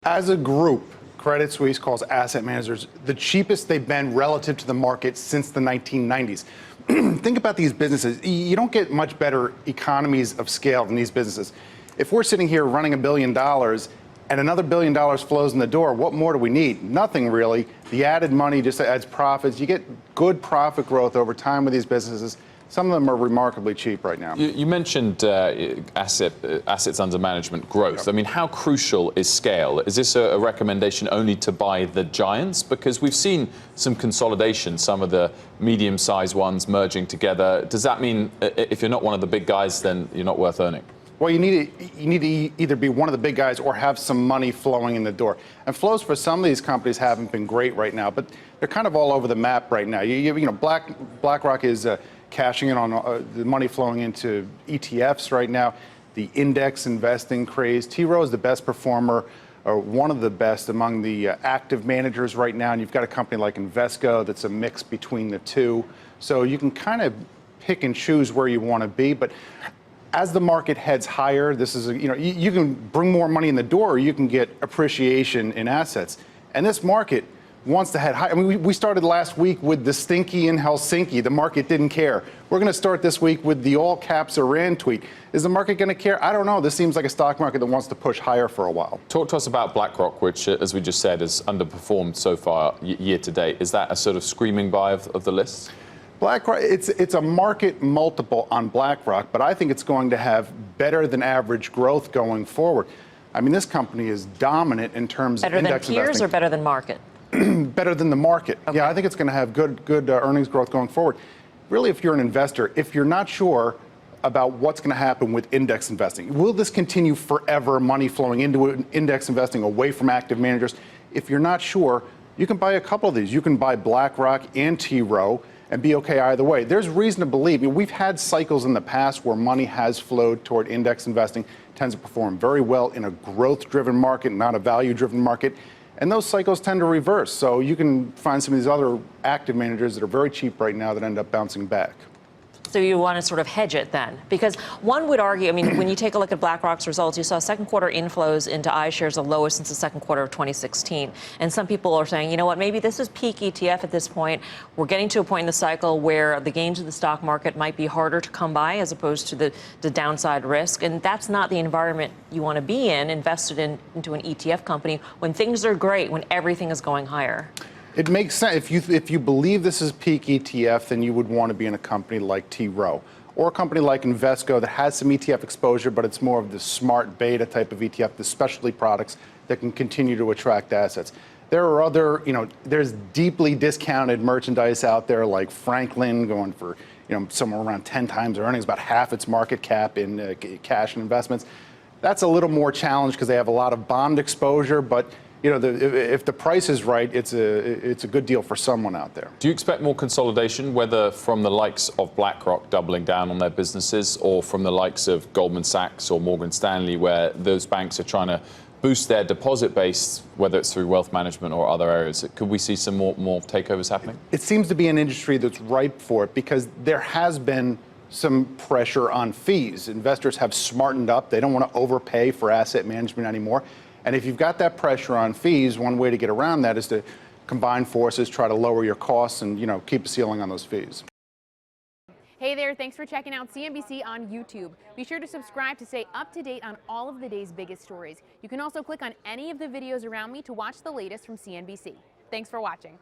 As a group, Credit Suisse calls asset managers the cheapest they've been relative to the market since the 1990s. Think about these businesses. You don't get much better economies of scale than these businesses. If we're sitting here running $1 billion and another $1 billion flows in the door, what more do we need? Nothing really. The added money just adds profits. You get good profit growth over time with these businesses. Some of them are remarkably cheap right now. You mentioned assets under management growth. Yep. I mean, how crucial is scale? Is this a recommendation only to buy the giants? Because we've seen some consolidation, some of the medium-sized ones merging together. Does that mean if you're not one of the big guys, then you're not worth owning? Well, you need to either be one of the big guys or have some money flowing in the door. And flows for some of these companies haven't been great right now, but they're kind of all over the map right now. You know, BlackRock is cashing in on the money flowing into ETFs right now. The index investing craze. T. Rowe is the best performer, or one of the best among the active managers right now. And you've got a company like Invesco that's a mix between the two. So you can kind of pick and choose where you want to be, but as the market heads higher, this is, you can bring more money in the door, or you can get appreciation in assets. And this market wants to head high. I mean, we started last week with the stinky in Helsinki. The market didn't care. We're going to start this week with the all caps Iran tweet. Is the market going to care? I don't know. This seems like a stock market that wants to push higher for a while. Talk to us about BlackRock, which, as we just said, has underperformed so far year to date. Is that a sort of screaming buy of the list? BlackRock, it's a market multiple on BlackRock, but I think it's going to have better than average growth going forward. I mean, this company is dominant in terms of index investing. Better than peers or better than market? Better than the market. Okay. Yeah, I think it's going to have good earnings growth going forward. Really, if you're an investor, if you're not sure about what's going to happen with index investing, will this continue forever, money flowing into index investing away from active managers? If you're not sure, you can buy a couple of these. You can buy BlackRock and T. Rowe and be okay either way. There's reason to believe. We've had cycles in the past where money has flowed toward index investing, tends to perform very well in a growth-driven market, not a value-driven market. And those cycles tend to reverse. So you can find some of these other active managers that are very cheap right now that end up bouncing back. So you want to sort of hedge it then? Because one would argue, I mean, when you take a look at BlackRock's results, you saw second quarter inflows into iShares the lowest since the second quarter of 2016. And some people are saying, you know what, maybe this is peak ETF at this point. We're getting to a point in the cycle where the gains of the stock market might be harder to come by as opposed to the downside risk. And that's not the environment you want to be in, invested into an ETF company when things are great, when everything is going higher. It makes sense. If you believe this is peak ETF, then you would want to be in a company like T. Rowe or a company like Invesco that has some ETF exposure, but it's more of the smart beta type of ETF, the specialty products that can continue to attract assets. There are other, there's deeply discounted merchandise out there like Franklin going for, somewhere around 10 times earnings, about half its market cap in cash and investments. That's a little more challenged because they have a lot of bond exposure, but if the price is right, it's a good deal for someone out there. Do you expect more consolidation, whether from the likes of BlackRock doubling down on their businesses or from the likes of Goldman Sachs or Morgan Stanley, where those banks are trying to boost their deposit base, whether it's through wealth management or other areas? Could we see some more takeovers happening? It seems to be an industry that's ripe for it because there has been some pressure on fees. Investors have smartened up. They don't want to overpay for asset management anymore. And if you've got that pressure on fees, one way to get around that is to combine forces, try to lower your costs, and keep a ceiling on those fees. Hey there, thanks for checking out CNBC on YouTube. Be sure to subscribe to stay up to date on all of the day's biggest stories. You can also click on any of the videos around me to watch the latest from CNBC. Thanks for watching.